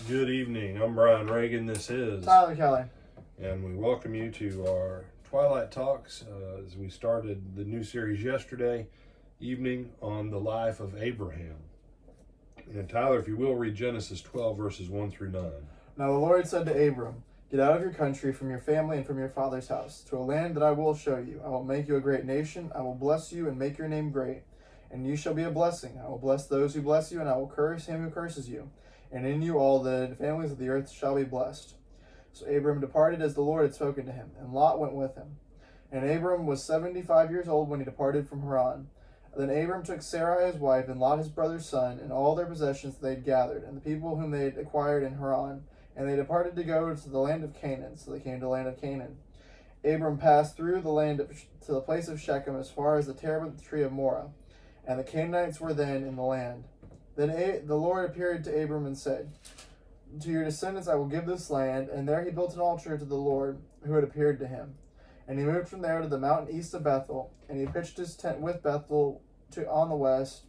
Good evening. I'm Brian Reagan. This is Tyler Kelly. And we welcome you to our Twilight Talks as we started the new series yesterday evening on the life of Abraham. And Tyler, if you will, read Genesis 12 verses 1 through 9. Now the Lord said to Abram, "Get out of your country, from your family, and from your father's house, to a land that I will show you. I will make you a great nation. I will bless you and make your name great, and you shall be a blessing. I will bless those who bless you, and I will curse him who curses you. And in you all the families of the earth shall be blessed." So Abram departed as the Lord had spoken to him, and Lot went with him. And Abram was 75 years old when he departed from Haran. Then Abram took Sarai his wife, and Lot his brother's son, and all their possessions that they had gathered, and the people whom they had acquired in Haran. And they departed to go to the land of Canaan. So they came to the land of Canaan. Abram passed through the land to the place of Shechem, as far as the terebinth tree of Moreh. And the Canaanites were then in the land. Then the Lord appeared to Abram and said, "To your descendants I will give this land." And there he built an altar to the Lord who had appeared to him. And he moved from there to the mountain east of Bethel. And he pitched his tent with Bethel on the west,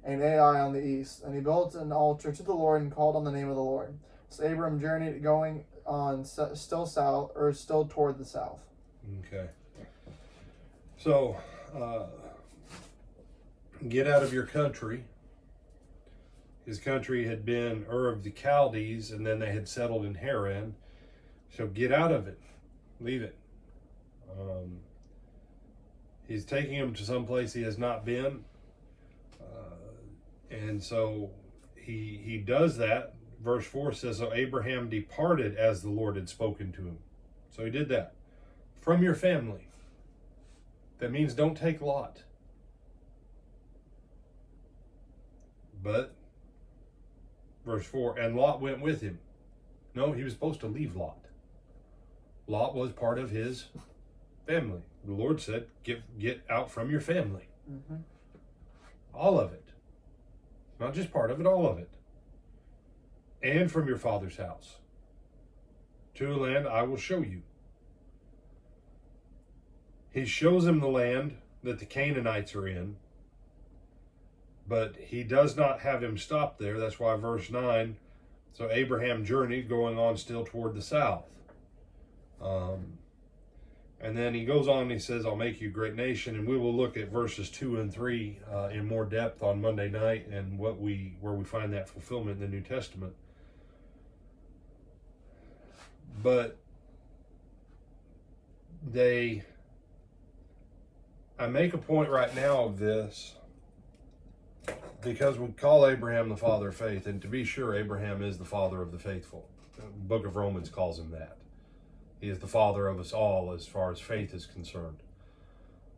and Ai on the east. And he built an altar to the Lord and called on the name of the Lord. So Abram journeyed, going on still toward the south. Okay. So, get out of your country. His country had been Ur of the Chaldees, and then they had settled in Haran. So get out of it. Leave it. He's taking him to some place he has not been. And so he does that. Verse 4 says, so Abraham departed as the Lord had spoken to him. So he did that. From your family. That means don't take Lot. But verse 4, and Lot went with him. No, he was supposed to leave Lot. Lot was part of his family. The Lord said, get out from your family. Mm-hmm. All of it. Not just part of it, all of it. And from your father's house. To a land I will show you. He shows him the land that the Canaanites are in. But he does not have him stop there. That's why verse 9, so Abraham journeyed, going on still toward the south. And then he goes on and he says, I'll make you a great nation. And we will look at verses 2 and 3 in more depth on Monday night and where we find that fulfillment in the New Testament. But I make a point right now of this, because we call Abraham the father of faith, and to be sure, Abraham is the father of the faithful. The book of Romans calls him that. He is the father of us all as far as faith is concerned.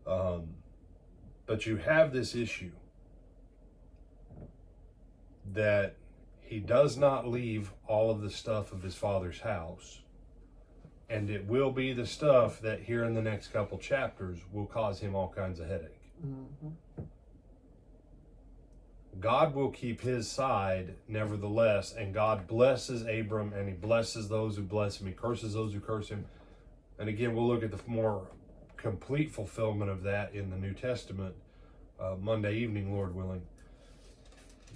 But you have this issue that he does not leave all of the stuff of his father's house. And it will be the stuff that here in the next couple chapters will cause him all kinds of headache. Mm-hmm. God will keep his side nevertheless, and God blesses Abram, and he blesses those who bless him. He curses those who curse him. And again, we'll look at the more complete fulfillment of that in the New Testament Monday evening, Lord willing.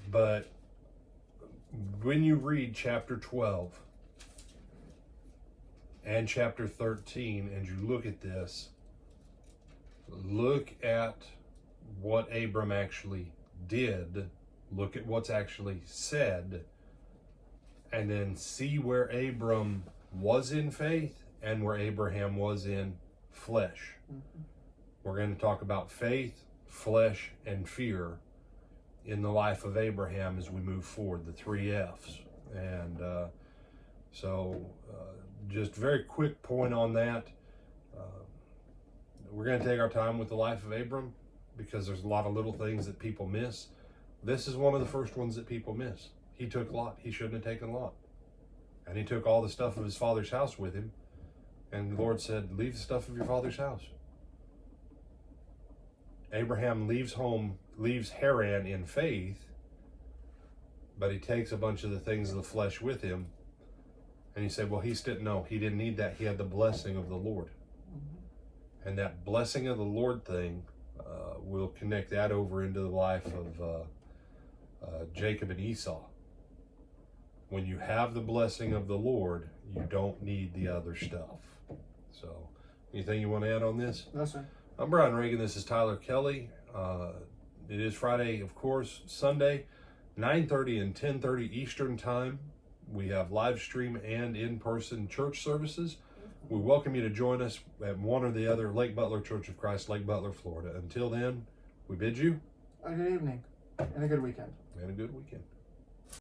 But when you read chapter 12 and chapter 13, and you look at this, look at what Abram actually did, look at what's actually said, and then see where Abram was in faith and where Abraham was in flesh. Mm-hmm. We're going to talk about faith, flesh, and fear in the life of Abraham as we move forward, the 3 F's. And just very quick point on that. We're going to take our time with the life of Abram, because there's a lot of little things that people miss. This is one of the first ones that people miss. He took Lot. He shouldn't have taken Lot. And he took all the stuff of his father's house with him. And the Lord said, leave the stuff of your father's house. Abraham leaves Haran in faith, but he takes a bunch of the things of the flesh with him. And he said, well, he didn't need that. He had the blessing of the Lord. Mm-hmm. And that blessing of the Lord thing, we'll connect that over into the life of Jacob and Esau. when you have the blessing of the Lord, you don't need the other stuff. So, anything you want to add on this? No, sir. I'm Brian Reagan. This is Tyler Kelly. It is Friday, of course. Sunday, 9:30 and 10:30 Eastern Time. We have live stream and in-person church services. We welcome you to join us at one or the other Lake Butler Church of Christ, Lake Butler, Florida. Until then, we bid you A good evening and a good weekend. and a good weekend.